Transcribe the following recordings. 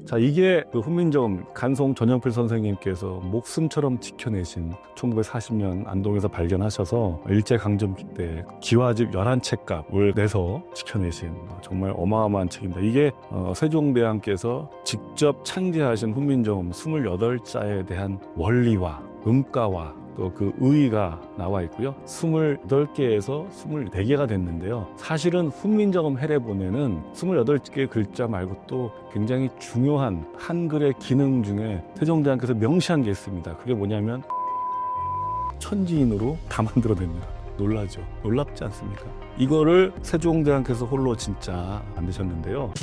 자, 이게 그 훈민정음 간송 전영필 선생님께서 목숨처럼 지켜내신 1940년 안동에서 발견하셔서 일제강점기 때 기와집 11책값을 내서 지켜내신 정말 어마어마한 책입니다. 이게 세종대왕께서 직접 창제하신 훈민정음 28자에 대한 원리와 음가와 또 그 의의가 나와 있고요. 28개에서 24개가 됐는데요. 사실은 훈민정음 해례본에는 28개의 글자 말고 또 굉장히 중요한 한글의 기능 중에 세종대왕께서 명시한 게 있습니다. 그게 뭐냐면 천지인으로 다 만들어냅니다. 놀라죠? 놀랍지 않습니까? 이거를 세종대왕께서 홀로 진짜 만드셨는데요.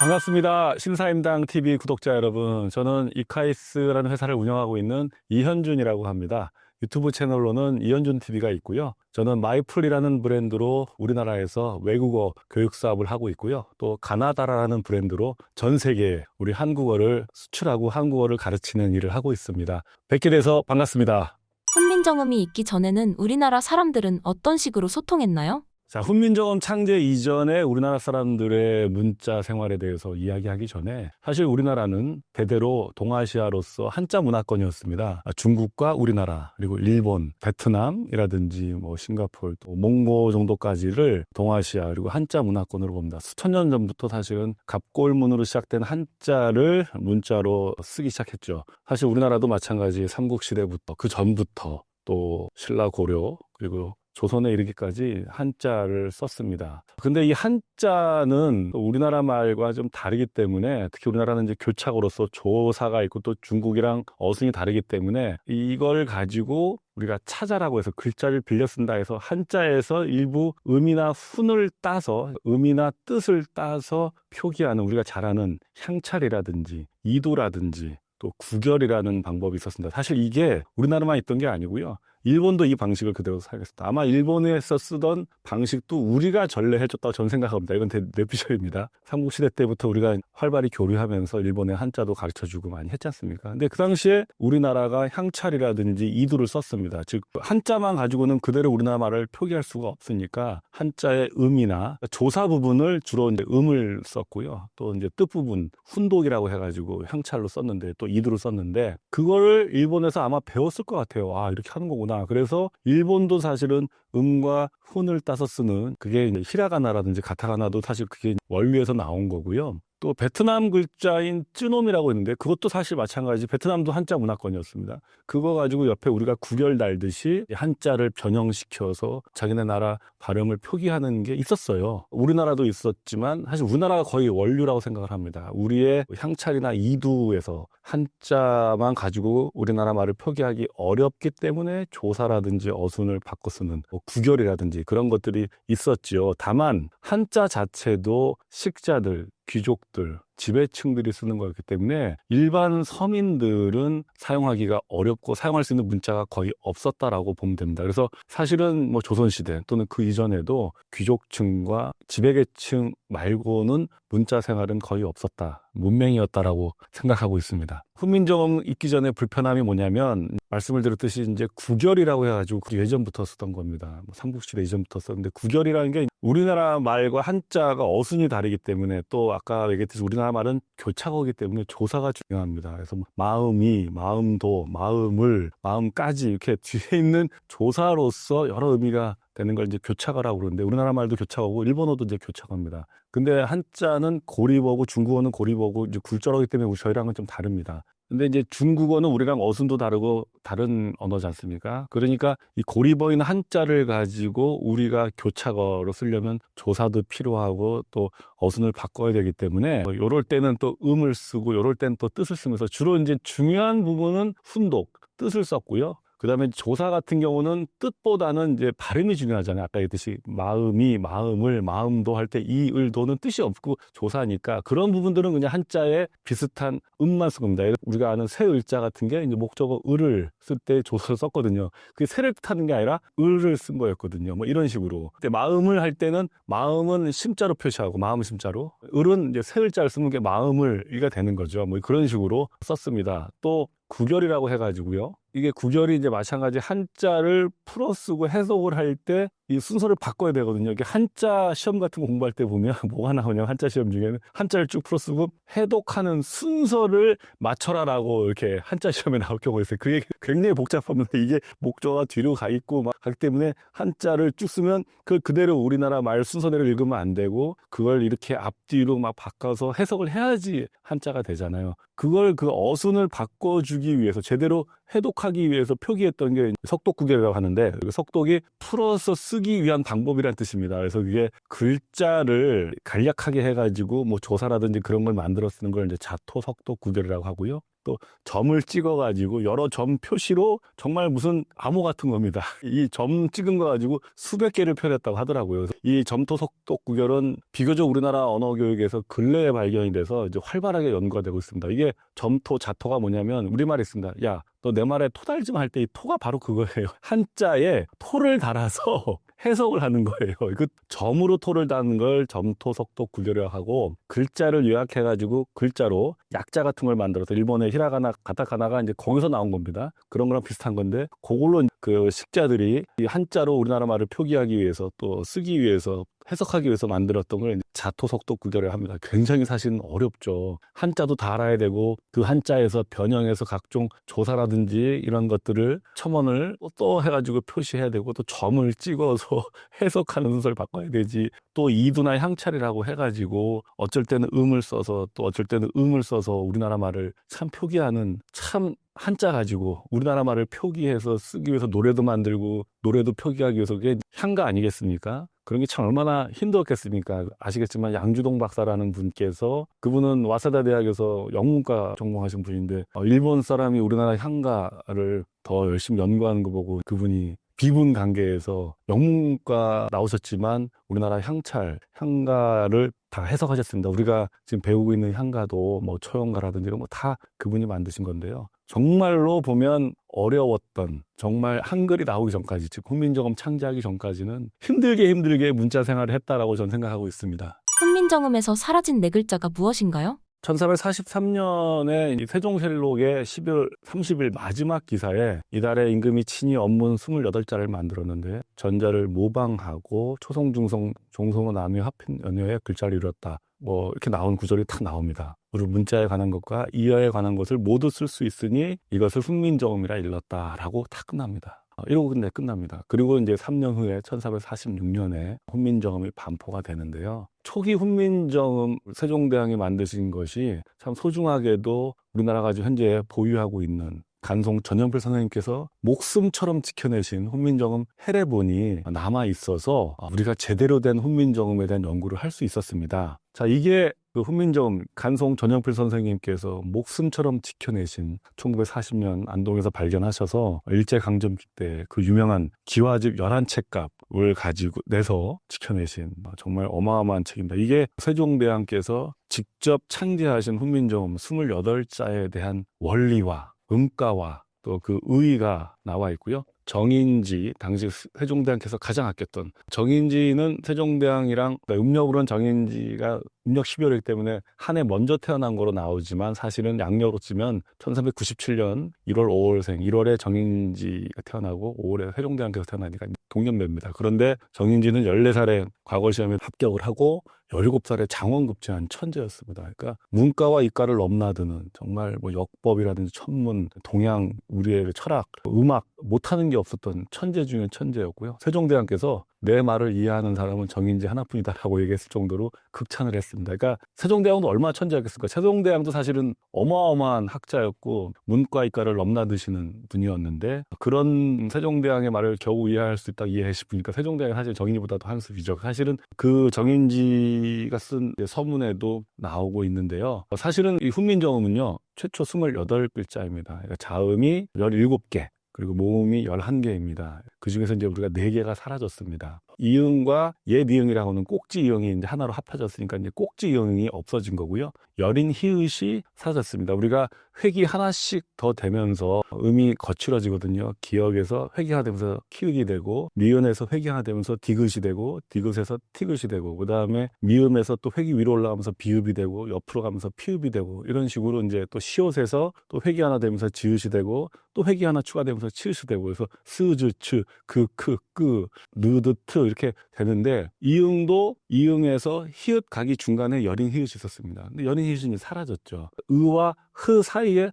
반갑습니다. 신사임당 TV 구독자 여러분. 저는 이카이스라는 회사를 운영하고 있는 이현준이라고 합니다. 유튜브 채널로는 이현준 TV가 있고요. 저는 마이풀이라는 브랜드로 우리나라에서 외국어 교육 사업을 하고 있고요. 또 가나다라는 브랜드로 전 세계에 우리 한국어를 수출하고 한국어를 가르치는 일을 하고 있습니다. 뵙게 돼서 반갑습니다. 훈민정음이 있기 전에는 우리나라 사람들은 어떤 식으로 소통했나요? 자, 훈민정음 창제 이전에 우리나라 사람들의 문자 생활에 대해서 이야기하기 전에 사실 우리나라는 대대로 동아시아로서 한자 문화권이었습니다. 중국과 우리나라, 그리고 일본, 베트남이라든지 싱가포르, 또 몽고 정도까지를 동아시아 그리고 한자 문화권으로 봅니다. 수천 년 전부터 사실은 갑골문으로 시작된 한자를 문자로 쓰기 시작했죠. 사실 우리나라도 마찬가지 삼국시대부터 그 전부터 또 신라 고려 그리고 조선에 이르기까지 한자를 썼습니다. 근데 이 한자는 우리나라 말과 좀 다르기 때문에 특히 우리나라는 이제 교착어로서 조사가 있고 또 중국이랑 어순이 다르기 때문에 이걸 가지고 우리가 찾아라고 해서 글자를 빌려 쓴다 해서 한자에서 일부 음이나 훈을 따서 음이나 뜻을 따서 표기하는 우리가 잘 아는 향찰이라든지 이도라든지 또 구결이라는 방법이 있었습니다. 사실 이게 우리나라만 있던 게 아니고요. 일본도 이 방식을 그대로 사용했습니다. 아마 일본에서 쓰던 방식도 우리가 전래해줬다고 저는 생각합니다. 이건 내피셜입니다. 삼국시대 때부터 우리가 활발히 교류하면서 일본의 한자도 가르쳐주고 많이 했지 않습니까? 근데 그 당시에 우리나라가 향찰이라든지 이두를 썼습니다. 즉 한자만 가지고는 그대로 우리나라 말을 표기할 수가 없으니까 한자의 음이나 조사 부분을 주로 이제 음을 썼고요. 또 이제 뜻 부분 훈독이라고 해가지고 향찰로 썼는데 또 이두를 썼는데 그거를 일본에서 아마 배웠을 것 같아요. 아, 이렇게 하는 거구나. 그래서 일본도 사실은 음과 훈을 따서 쓰는 그게 이제 히라가나라든지 가타가나도 사실 그게 원리에서 나온 거고요. 또 베트남 글자인 쯔놈이라고 있는데 그것도 사실 마찬가지 베트남도 한자 문화권이었습니다. 그거 가지고 옆에 우리가 구결 달듯이 한자를 변형시켜서 자기네 나라 발음을 표기하는 게 있었어요. 우리나라도 있었지만 사실 우리나라가 거의 원류라고 생각을 합니다. 우리의 향찰이나 이두에서 한자만 가지고 우리나라 말을 표기하기 어렵기 때문에 조사라든지 어순을 바꿔 쓰는 구결이라든지 그런 것들이 있었지요. 다만 한자 자체도 식자들, 귀족들, 지배층들이 쓰는 거였기 때문에 일반 서민들은 사용하기가 어렵고 사용할 수 있는 문자가 거의 없었다라고 보면 됩니다. 그래서 사실은 조선시대 또는 그 이전에도 귀족층과 지배계층 말고는 문자 생활은 거의 없었다. 문맹이었다라고 생각하고 있습니다. 훈민정음 있기 전에 불편함이 뭐냐면 말씀을 드렸듯이 이제 구결이라고 해가지고 예전부터 쓰던 겁니다. 삼국시대 이전부터 썼는데 구결이라는 게 우리나라 말과 한자가 어순이 다르기 때문에 또 아까 얘기했듯이 우리나라 말은 교착어이기 때문에 조사가 중요합니다. 그래서 마음이, 마음도, 마음을, 마음까지 이렇게 뒤에 있는 조사로서 여러 의미가 되는 걸 이제 교착어라고 그러는데 우리나라 말도 교착어고 일본어도 이제 교착어입니다. 근데 한자는 고리버고 중국어는 고리버고 이제 굴절어기 때문에 저희랑은 좀 다릅니다. 근데 이제 중국어는 우리랑 어순도 다르고 다른 언어지 않습니까? 그러니까 이 고리버인 한자를 가지고 우리가 교착어로 쓰려면 조사도 필요하고 또 어순을 바꿔야 되기 때문에 요럴 때는 또 음을 쓰고 요럴 때는 또 뜻을 쓰면서 주로 이제 중요한 부분은 훈독, 뜻을 썼고요. 그 다음에 조사 같은 경우는 뜻보다는 이제 발음이 중요하잖아요. 아까 얘기했듯이 마음이, 마음을, 마음도 할 때 이, 을, 도는 뜻이 없고 조사니까 그런 부분들은 그냥 한자에 비슷한 음만 쓴 겁니다. 우리가 아는 새 을자 같은 게 이제 목적어 을을 쓸 때 조사를 썼거든요. 그게 새를 뜻하는 게 아니라 을을 쓴 거였거든요. 이런 식으로. 근데 마음을 할 때는 마음은 심자로 표시하고 마음 심자로 을은 이제 새 을자를 쓰는 게 마음을 이가 되는 거죠. 그런 식으로 썼습니다. 또 구결이라고 해가지고요. 이게 구결이 이제 마찬가지 한자를 풀어 쓰고 해석을 할 때 이 순서를 바꿔야 되거든요. 이게 한자 시험 같은 거 공부할 때 보면 뭐가 나오냐면 한자 시험 중에는 한자를 쭉 풀어쓰고 해독하는 순서를 맞춰라라고 이렇게 한자 시험에 나올 경우가 있어요. 그게 굉장히 복잡합니다. 이게 목조가 뒤로 가 있고 막 하기 때문에 한자를 쭉 쓰면 그대로 우리나라 말 순서대로 읽으면 안 되고 그걸 이렇게 앞뒤로 막 바꿔서 해석을 해야지 한자가 되잖아요. 그걸 그 어순을 바꿔주기 위해서 제대로 해독하기 위해서 표기했던 게 석독구결이라고 하는데 그 석독이 풀어서 쓰기 위한 방법이란 뜻입니다. 그래서 그게 글자를 간략하게 해가지고 뭐 조사라든지 그런 걸 만들어 쓰는 걸 이제 자토 석독구결이라고 하고요. 또 점을 찍어가지고 여러 점 표시로 정말 무슨 암호 같은 겁니다. 이 점 찍은 거 가지고 수백 개를 펴냈다고 하더라고요. 그래서 이 점토 석독 구결은 비교적 우리나라 언어 교육에서 근래에 발견이 돼서 이제 활발하게 연구가 되고 있습니다. 이게 점토, 자토가 뭐냐면 우리말에 있습니다. 야, 너 내 말에 토 달지 마 할 때 이 토가 바로 그거예요. 한자에 토를 달아서 해석을 하는 거예요. 그 점으로 토를 다는 걸 점토, 석독, 구결이라고 하고 글자를 요약해가지고 글자로 약자 같은 걸 만들어서 일본의 히라가나, 가타카나가 이제 거기서 나온 겁니다. 그런 거랑 비슷한 건데 그걸로 그 식자들이 이 한자로 우리나라 말을 표기하기 위해서 또 쓰기 위해서 해석하기 위해서 만들었던 걸 자토, 석독, 구결을 합니다. 굉장히 사실은 어렵죠. 한자도 다 알아야 되고 그 한자에서 변형해서 각종 조사라든지 이런 것들을 첨언을 또 해가지고 표시해야 되고 또 점을 찍어서 해석하는 순서를 바꿔야 되지. 또 이두나 향찰이라고 해가지고 어쩔 때는 음을 써서 또 어쩔 때는 음을 써서 우리나라 말을 참 표기하는 참 한자 가지고 우리나라 말을 표기해서 쓰기 위해서 노래도 만들고 노래도 표기하기 위해서 그게 향가 아니겠습니까? 그런 게 참 얼마나 힘들었겠습니까? 아시겠지만 양주동 박사라는 분께서 그분은 와세다 대학에서 영문과 전공하신 분인데 일본 사람이 우리나라 향가를 더 열심히 연구하는 거 보고 그분이 비분 관계에서 영문과 나오셨지만 우리나라 향찰, 향가를 다 해석하셨습니다. 우리가 지금 배우고 있는 향가도 뭐 초연가라든지 이런 거 다 그분이 만드신 건데요. 정말로 보면 어려웠던 정말 한글이 나오기 전까지 즉 훈민정음 창제하기 전까지는 힘들게 문자 생활을 했다라고 저는 생각하고 있습니다. 훈민정음에서 사라진 네 글자가 무엇인가요? 1443년에 세종실록의 12월 30일 마지막 기사에 이달의 임금이 친히 언문 28자를 만들었는데 전자를 모방하고 초성, 중성, 종성어, 남유, 합힌 연여의 글자를 이뤘다. 뭐 이렇게 나온 구절이 딱 나옵니다. 우리 문자에 관한 것과 이어에 관한 것을 모두 쓸 수 있으니 이것을 훈민정음이라 일렀다라고 딱 끝납니다. 이러고 근데 끝납니다. 그리고 이제 3년 후에 1446년에 훈민정음이 반포가 되는데요. 초기 훈민정음 세종대왕이 만드신 것이 참 소중하게도 우리나라가 지금 현재 보유하고 있는 간송 전영필 선생님께서 목숨처럼 지켜내신 훈민정음 해례본이 남아 있어서 우리가 제대로 된 훈민정음에 대한 연구를 할 수 있었습니다. 자, 이게 그 훈민정음 간송 전영필 선생님께서 목숨처럼 지켜내신 1940년 안동에서 발견하셔서 일제강점기 때 그 유명한 기와집 11책값을 가지고 내서 지켜내신 정말 어마어마한 책입니다. 이게 세종대왕께서 직접 창제하신 훈민정음 28자에 대한 원리와 음가와 또 그 의의가 나와 있고요. 정인지, 당시 세종대왕께서 가장 아꼈던 정인지는 세종대왕이랑 음력으로는 정인지가 음력 12월이기 때문에 한 해 먼저 태어난 거로 나오지만 사실은 양력으로 치면 1397년 1월 5월생 1월에 정인지가 태어나고 5월에 세종대왕께서 태어나니까 동년배입니다. 그런데 정인지는 14살에 과거시험에 합격을 하고 17살에 장원급제한 천재였습니다. 그러니까 문과와 이과를 넘나드는 정말 뭐 역법이라든지 천문, 동양, 우리의 철학, 음악 못하는 게 없었던 천재 중에 천재였고요. 세종대왕께서 내 말을 이해하는 사람은 정인지 하나뿐이다라고 얘기했을 정도로 극찬을 했습니다. 그러니까 세종대왕도 얼마나 천재였겠습니까? 세종대왕도 사실은 어마어마한 학자였고 문과 이과를 넘나드시는 분이었는데 그런 세종대왕의 말을 겨우 이해할 수 있다 이해해 싶으니까 세종대왕이 사실 정인이보다도 한 수 위죠. 사실은 그 정인지가 쓴 서문에도 나오고 있는데요. 사실은 이 훈민정음은요 최초 28글자입니다. 그러니까 자음이 17개 그리고 모음이 11개입니다. 그 중에서 이제 우리가 4개가 사라졌습니다. 이응과 옛 이응이라고 하는 꼭지 이응이 이제 하나로 합쳐졌으니까 이제 꼭지 이응이 없어진 거고요. 여린 히읗이 사라졌습니다. 우리가 획이 하나씩 더 되면서 음이 거칠어지거든요. 기역에서 획이 하나 되면서 키읔이 되고, 미음에서 획이 하나 되면서 디귿이 되고, 디귿에서 티귿이 되고, 그 다음에 미음에서 또 획이 위로 올라가면서 비읍이 되고, 옆으로 가면서 피읍이 되고, 이런 식으로 이제 또 시옷에서 또 획이 하나 되면서 지읒이 되고, 또 획이 하나 추가되면서 치읓이 되고, 그래서 스, 즈, 츠, 그, 끄, 느드, 트 이렇게 되는데, 이응도 이응에서 히읗 각이 중간에 여린 히읗이 있었습니다. 근데 여린 히읗이 사라졌죠. 의와 흐 사이에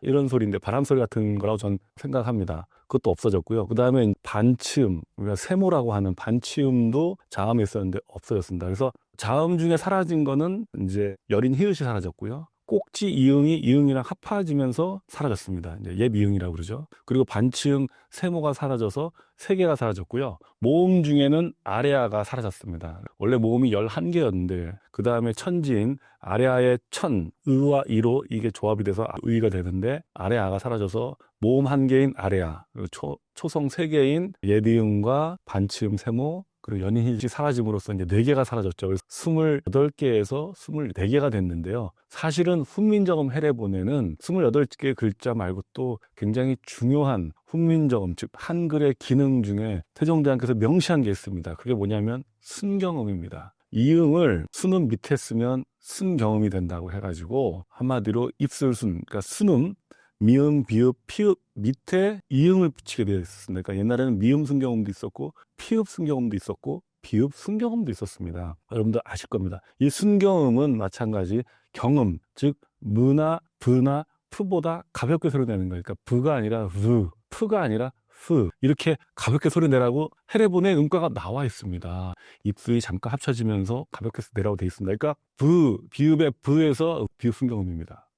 이런 소리인데 바람 소리 같은 거라고 저는 생각합니다. 그것도 없어졌고요. 그 다음에 반치음, 우리가 세모라고 하는 반치음도 자음에 있었는데 없어졌습니다. 그래서 자음 중에 사라진 거는 이제 여린 히읗이 사라졌고요. 꼭지 이응이 이응이랑 합해지면서 사라졌습니다. 이제 옛 이응이라고 그러죠. 그리고 반치음 세모가 사라져서 세 개가 사라졌고요. 모음 중에는 아래아가 사라졌습니다. 원래 모음이 11개였는데 그 다음에 천지인 아래아의 천, 의와 이로 이게 조합이 돼서 의가 되는데 아래아가 사라져서 모음 1개인 아래아, 그리고 초성 3개인 옛 이응과 반치음 세모, 그리고 연인 히읗이 사라짐으로써 이제 4개가 사라졌죠. 그래서 28개에서 24개가 됐는데요. 사실은 훈민정음 해례본에는 28개 글자 말고 또 굉장히 중요한 훈민정음, 즉 한글의 기능 중에 세종대왕께서 명시한 게 있습니다. 그게 뭐냐면 순경음입니다. 이응을 순음 밑에 쓰면 순경음이 된다고 해가지고 한마디로 입술순, 그러니까 순음, 미음, 비읍, 피읍 밑에 이응을 붙이게 되어 있었습니다. 그러니까 옛날에는 미음 순경음도 있었고 피읍 순경음도 있었고 비읍 순경음도 있었습니다. 여러분들 아실 겁니다. 이 순경음은 마찬가지 경음, 즉 무나 브나 프보다 가볍게 소리 내는 거예요. 그러니까 브가 아니라 르, 프가 아니라 프 이렇게 가볍게 소리 내라고 해례본에 음가가 나와 있습니다. 입술이 잠깐 합쳐지면서 가볍게 내라고 되어 있습니다. 그러니까 비읍의 브에서 비읍 순경음입니다.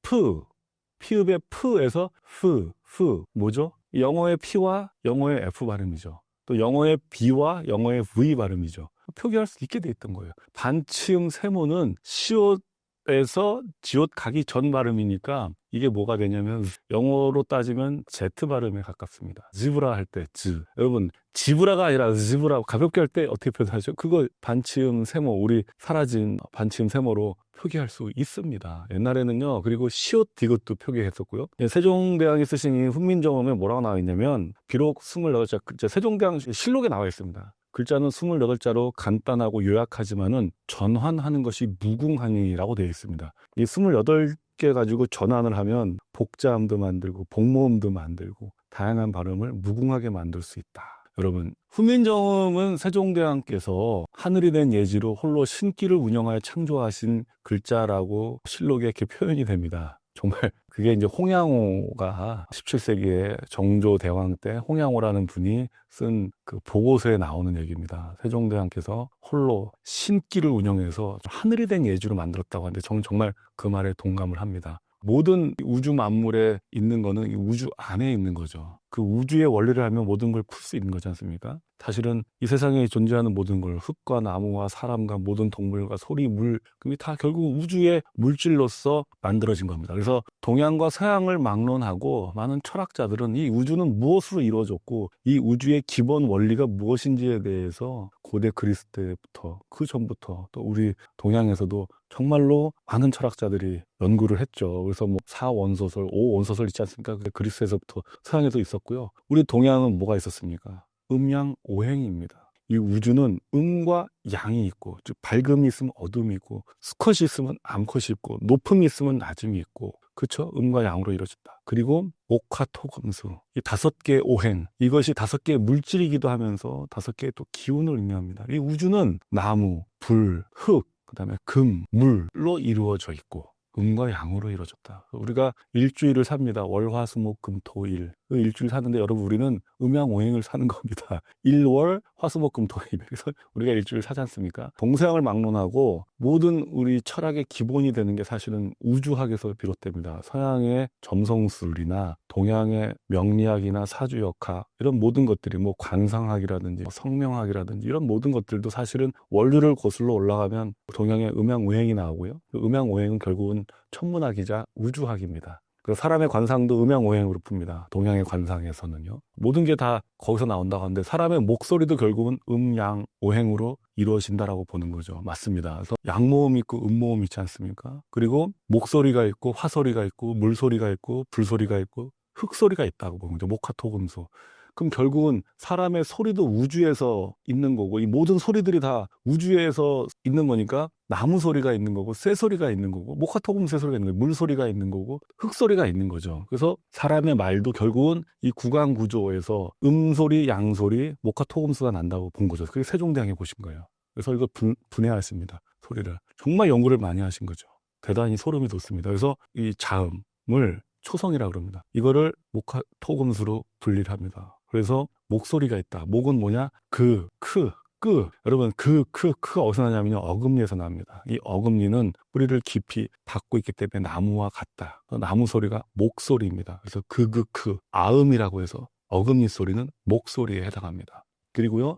피읍의 프에서 프, 뭐죠? 영어의 P와 영어의 F 발음이죠. 또 영어의 B와 영어의 V 발음이죠. 표기할 수 있게 돼 있던 거예요. 반치음 세모는 시옷에서 지옷 가기 전 발음이니까 이게 뭐가 되냐면 영어로 따지면 Z 발음에 가깝습니다. 지브라 할 때 즈. 여러분 지브라가 아니라 지브라 가볍게 할 때 어떻게 표현하죠? 그거 반치음 세모, 우리 사라진 반치음 세모로 표기할 수 있습니다. 옛날에는요. 그리고 시옷 디귿도 표기했었고요. 세종대왕이 쓰신 이 훈민정음에 뭐라고 나와 있냐면 비록 28자, 세종대왕 실록에 나와 있습니다. 글자는 28자로 간단하고 요약하지만은 전환하는 것이 무궁하니라고 되어 있습니다. 이 28개 가지고 전환을 하면 복자음도 만들고 복모음도 만들고 다양한 발음을 무궁하게 만들 수 있다. 여러분, 훈민정음은 세종대왕께서 하늘이 된 예지로 홀로 신기를 운영하여 창조하신 글자라고 실록에 이렇게 표현이 됩니다. 정말 그게 이제 홍양호가 17세기에 정조대왕 때 홍양호라는 분이 쓴 그 보고서에 나오는 얘기입니다. 세종대왕께서 홀로 신기를 운영해서 하늘이 된 예지로 만들었다고 하는데 저는 정말 그 말에 동감을 합니다. 모든 우주 만물에 있는 거는 이 우주 안에 있는 거죠. 그 우주의 원리를 알면 모든 걸 풀 수 있는 거지 않습니까? 사실은 이 세상에 존재하는 모든 걸 흙과 나무와 사람과 모든 동물과 소리, 물, 그게 다 결국 우주의 물질로서 만들어진 겁니다. 그래서 동양과 서양을 막론하고 많은 철학자들은 이 우주는 무엇으로 이루어졌고 이 우주의 기본 원리가 무엇인지에 대해서 고대 그리스 때부터 그 전부터 또 우리 동양에서도 정말로 많은 철학자들이 연구를 했죠. 그래서 뭐 4원소설, 5원소설 있지 않습니까? 그리스에서부터 서양에도 있었고요. 우리 동양은 뭐가 있었습니까? 음양오행입니다. 이 우주는 음과 양이 있고, 즉 밝음이 있으면 어둠이 있고, 수컷이 있으면 암컷이 있고, 높음이 있으면 낮음이 있고, 그렇죠? 음과 양으로 이루어졌다. 그리고 옥화토금수, 이 5개의 오행, 이것이 5개의 물질이기도 하면서 5개의 또 기운을 의미합니다. 이 우주는 나무, 불, 흙, 그 다음에 금, 물로 이루어져 있고 음과 양으로 이루어졌다. 우리가 일주일을 삽니다. 월, 화, 수, 목, 금, 토, 일. 그 일주일 사는데 여러분 우리는 음양오행을 사는 겁니다. 일월, 화, 수, 목, 금, 토, 일. 그래서 우리가 일주일 사지 않습니까? 동서양을 막론하고 모든 우리 철학의 기본이 되는 게 사실은 우주학에서 비롯됩니다. 서양의 점성술이나 동양의 명리학이나 사주역학 이런 모든 것들이 뭐 관상학이라든지 성명학이라든지 이런 모든 것들도 사실은 원류를 거슬러 올라가면 동양의 음양오행이 나오고요. 그 음양오행은 결국은 천문학이자 우주학입니다. 그 사람의 관상도 음양오행으로 풉니다. 동양의 관상에서는요. 모든 게 다 거기서 나온다고 하는데 사람의 목소리도 결국은 음양오행으로 이루어진다라고 보는 거죠. 맞습니다. 그래서 양모음 있고 음모음 있지 않습니까? 그리고 목소리가 있고 화소리가 있고 물소리가 있고 불소리가 있고 흙소리가 있다고 보는 거죠. 목화토금소. 그럼 결국은 사람의 소리도 우주에서 있는 거고 이 모든 소리들이 다 우주에서 있는 거니까 나무 소리가 있는 거고 새 소리가 있는 거고 목화토금 새 소리가 있는 거고 물 소리가 있는 거고 흙 소리가 있는 거죠. 그래서 사람의 말도 결국은 이 구강 구조에서 음소리, 양소리, 목화토금수가 난다고 본 거죠. 그게 세종대왕이 보신 거예요. 그래서 이걸 분해하십니다. 소리를. 정말 연구를 많이 하신 거죠. 대단히 소름이 돋습니다. 그래서 이 자음을 초성이라고 그럽니다. 이거를 목화토금수로 분리를 합니다. 그래서 목소리가 있다. 목은 뭐냐? 그, 크, 끄. 여러분, 크가 어디서 나냐면요. 어금니에서 납니다. 이 어금니는 뿌리를 깊이 닫고 있기 때문에 나무와 같다. 나무 소리가 목소리입니다. 그래서 크. 아음이라고 해서 어금니 소리는 목소리에 해당합니다. 그리고요,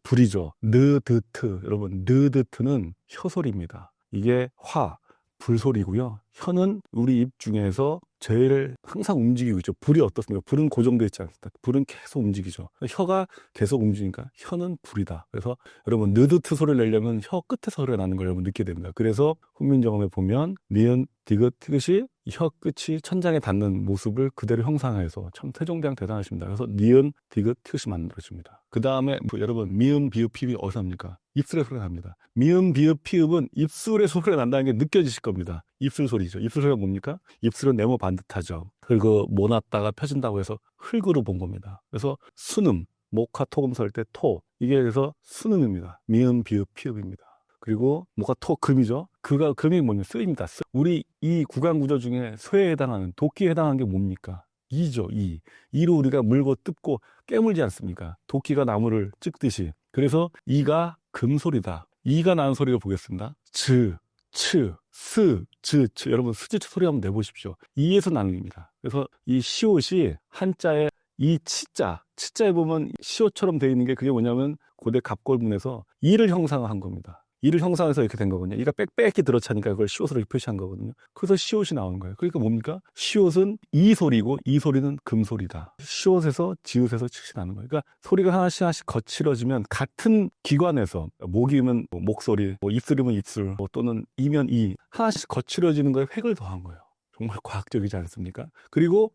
불이죠. 느드트. 여러분, 느드트는 혀소리입니다. 이게 불소리고요. 혀는 우리 입 중에서 제일 항상 움직이고 있죠. 불이 어떻습니까? 불은 고정되어 있지 않습니까? 불은 계속 움직이죠. 혀가 계속 움직이니까 혀는 불이다. 그래서 여러분 느드트 소리를 내려면 혀 끝에 소리가 나는 걸 여러분 느끼게 됩니다. 그래서 훈민정음에 보면 니은, 디귿, 티귿이 혀 끝이 천장에 닿는 모습을 그대로 형상해서 참 세종대왕 대단하십니다. 그래서 니은, 디귿, 티귿이 만들어집니다. 그 다음에 여러분 미음, 비읍, 피읍이 어디서 납니까? 입술의 소리가 납니다. 미음, 비읍, 피읍은 입술의 소리가 난다는 게 느껴지실 겁니다. 입술 소리죠. 입술 소리가 뭡니까? 입술은 네모 반듯하죠. 그리고 모났다가 펴진다고 해서 흙으로 본 겁니다. 그래서 순음, 목화토금 설 때 토, 이게 그래서 순음입니다. 미음, 비읍, 피읍입니다. 그리고 목화토금이죠. 금이 뭐냐? 쓰입니다. 우리 이 구강 구조 중에 쇠에 해당하는 도끼에 해당하는 게 뭡니까? 이죠. 이로 우리가 물고 뜯고 깨물지 않습니까? 도끼가 나무를 찍듯이. 그래서 이가 금소리다. 이가 나는 소리를 보겠습니다. 여러분 스지츠 소리 한번 내보십시오. 이에서 나는 겁니다. 그래서 이 시옷이 한자에 이 치자에 보면 시옷처럼 되어 있는 게 그게 뭐냐면 고대 갑골문에서 이를 형상화한 겁니다. 이를 형상해서 이렇게 된 거거든요. 이가 빽빽히 들어차니까 그걸 시옷으로 표시한 거거든요. 그래서 시옷이 나오는 거예요. 그러니까 뭡니까? 시옷은 이 소리고 이 소리는 금소리다. 시옷에서 지읒에서 칡이 나는 거예요. 그러니까 소리가 하나씩 거칠어지면 같은 기관에서 목이면 목소리, 입술이면 입술, 또는 이면 이 하나씩 거칠어지는 거에 획을 더한 거예요. 정말 과학적이지 않습니까? 그리고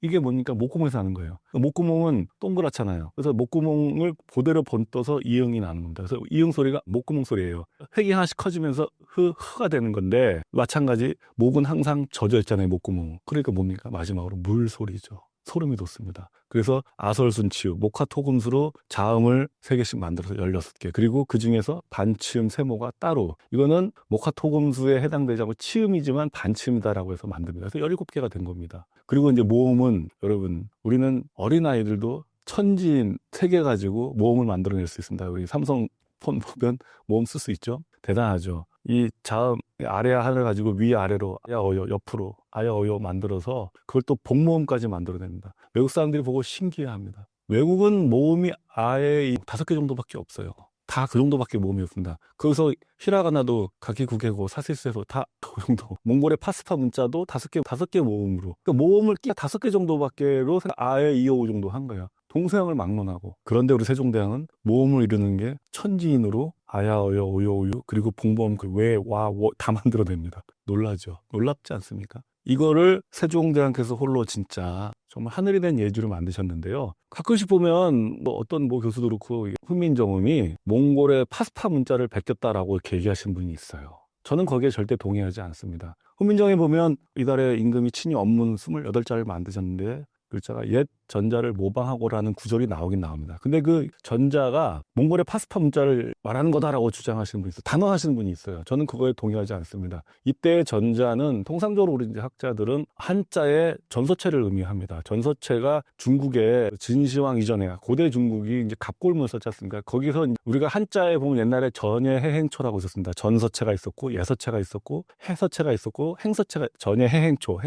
이게 뭡니까? 목구멍에서 나는 거예요. 목구멍은 동그랗잖아요. 그래서 목구멍을 그대로 번떠서 이응이 나는 겁니다. 그래서 이응 소리가 목구멍 소리예요. 획이 하나씩 커지면서 흐가 되는 건데 마찬가지 목은 항상 젖어 있잖아요. 목구멍. 그러니까 뭡니까? 마지막으로 물 소리죠. 소름이 돋습니다. 그래서 아설순치읒, 목화토금수로 자음을 3개씩 만들어서 16개. 그리고 그 중에서 반치음, 세모가 따로. 이거는 목화토금수에 해당되지 않고 치음이지만 반치음이다라고 해서 만듭니다. 그래서 17개가 된 겁니다. 그리고 이제 모음은 여러분, 우리는 어린아이들도 천지인 3개 가지고 모음을 만들어낼 수 있습니다. 우리 삼성 폰 보면 모음 쓸 수 있죠? 대단하죠. 이 자음 아래 하늘 가지고 위아래로 아야 어여 옆으로 아야 어여 만들어서 그걸 또 복모음까지 만들어냅니다. 외국 사람들이 보고 신기해합니다. 외국은 모음이 아예 5개 정도밖에 없어요. 다 그 정도밖에 모음이 없습니다. 거기서 히라가나도 가키구개고 사실세로 다 그 정도. 몽골의 파스파 문자도 5개 모음으로. 그러니까 모음을 5개 정도밖에로 아예 2, 5 정도 한 거예요. 동서양을 막론하고. 그런데 우리 세종대왕은 모음을 이루는 게 천지인으로 아야, 어여, 오요, 우유, 그리고 봉범, 왜, 와, 다 만들어냅니다. 놀라죠? 놀랍지 않습니까? 이거를 세종대왕께서 홀로 진짜 정말 하늘이 된 예주를 만드셨는데요. 가끔씩 보면 어떤 교수도 그렇고 훈민정음이 몽골의 파스파 문자를 베꼈다라고 이렇게 얘기하시는 분이 있어요. 저는 거기에 절대 동의하지 않습니다. 훈민정음에 보면 이달에 임금이 친히 언문 28자를 만드셨는데 글자가 옛 전자를 모방하고라는 구절이 나오긴 나옵니다. 근데 그 전자가 몽골의 파스파 문자를 말하는 거다라고 주장하시는 분이 있어요. 단언하시는 분이 있어요. 저는 그거에 동의하지 않습니다. 이때 전자는 통상적으로 우리 이제 학자들은 한자의 전서체를 의미합니다. 전서체가 중국의 진시황 이전에 고대 중국이 이제 갑골문을 썼지 않습니까? 거기서 우리가 한자에 보면 옛날에 전예 해행초라고 있었습니다. 전서체가 있었고 예서체가 있었고 해서체가 있었고 행서체가 전예 해행초,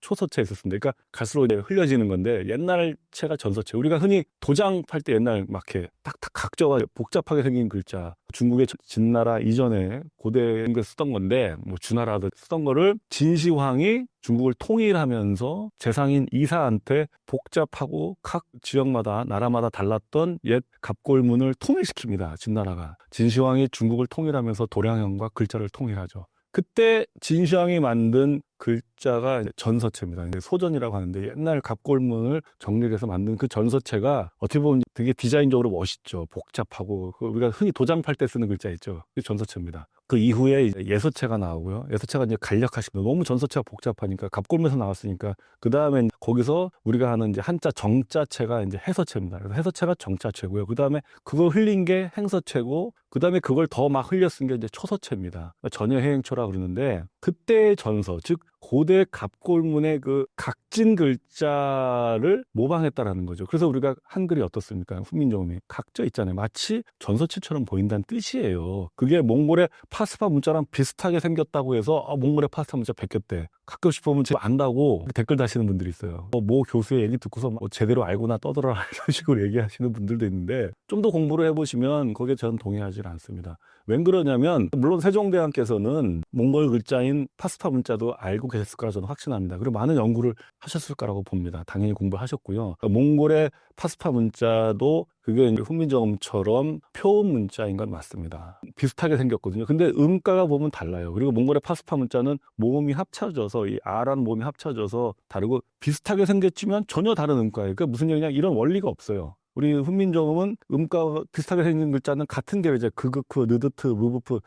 초서체 있었습니다. 그러니까 갈수록 이제 흘려지는 건데 옛날 옛날체가 전서체. 우리가 흔히 도장 팔 때 옛날 막 이렇게 딱딱 각져가 복잡하게 생긴 글자. 중국의 진나라 이전에 고대에 쓰던 건데 뭐 주나라도 쓰던 거를 진시황이 중국을 통일하면서 재상인 이사한테 복잡하고 각 지역마다 나라마다 달랐던 옛 갑골문을 통일시킵니다. 진나라가. 진시황이 중국을 통일하면서 도량형과 글자를 통일하죠. 그때 진시황이 만든 글자가 전서체입니다. 소전이라고 하는데 옛날 갑골문을 정리를 해서 만든 그 전서체가 어떻게 보면 되게 디자인적으로 멋있죠. 복잡하고 우리가 흔히 도장 팔 때 쓰는 글자 있죠. 그게 전서체입니다. 그 이후에 이제 예서체가 나오고요. 예서체가 이제 간략화시키고 너무 전서체가 복잡하니까 갑골문에서 나왔으니까 그 다음에 거기서 우리가 하는 이제 한자 정자체가 이제 해서체입니다. 그래서 해서체가 정자체고요. 그 다음에 그걸 흘린 게 행서체고 그 다음에 그걸 더 막 흘려 쓴 게 이제 초서체입니다. 전여해행초라 그러는데 그때의 전서, 즉 고대 갑골문의 그 각진 글자를 모방했다라는 거죠. 그래서 우리가 한글이 어떻습니까? 훈민정음이 각져 있잖아요. 마치 전서체처럼 보인다는 뜻이에요. 그게 몽골의 파스파 문자랑 비슷하게 생겼다고 해서 몽골의 파스파 문자 베꼈대. 가끔 싶으면 지금 안다고 댓글 다시는 분들이 있어요. 모 교수의 얘기 듣고서 뭐 제대로 알고나 떠들어라 이런 식으로 얘기하시는 분들도 있는데 좀 더 공부를 해보시면 거기에 저는 동의하지 않습니다. 웬 그러냐면 물론 세종대왕께서는 몽골 글자인 파스파 문자도 알고 계셨을 거라 저는 확신합니다. 그리고 많은 연구를 하셨을 거라고 봅니다. 당연히 공부하셨고요. 몽골의 파스파 문자도 그게 훈민정음처럼 표음 문자인 건 맞습니다. 비슷하게 생겼거든요. 근데 음가가 보면 달라요. 그리고 몽골의 파스파 문자는 모음이 합쳐져서 이 아라는 모음이 합쳐져서 다르고 비슷하게 생겼지만 전혀 다른 음가예요. 그러니까 무슨 얘기냐 이런 원리가 없어요. 우리 훈민정음은 음가 비슷하게 생긴 글자는 같은 계열이죠. 그그크, 느드트, 무브프,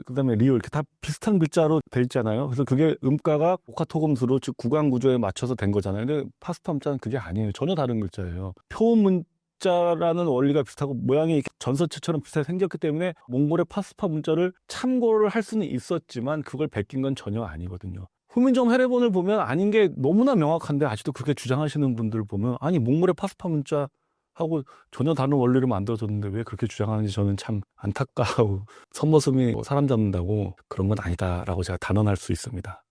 그다음에 리을 이렇게 다 비슷한 글자로 돼 있잖아요. 그래서 그게 음가가 오카토금수로 즉 구강 구조에 맞춰서 된 거잖아요. 근데 파스파 문자는 그게 아니에요. 전혀 다른 글자예요. 표음 문자라는 원리가 비슷하고 모양이 전서체처럼 비슷하게 생겼기 때문에 몽골의 파스파 문자를 참고를 할 수는 있었지만 그걸 베낀 건 전혀 아니거든요. 훈민정음 해례본을 보면 아닌 게 너무나 명확한데 아직도 그렇게 주장하시는 분들 보면 아니 몽골의 파스파 문자하고 전혀 다른 원리를 만들어줬는데 왜 그렇게 주장하는지 저는 참 안타까워. 선머슴이 사람 잡는다고 그런 건 아니다라고 제가 단언할 수 있습니다.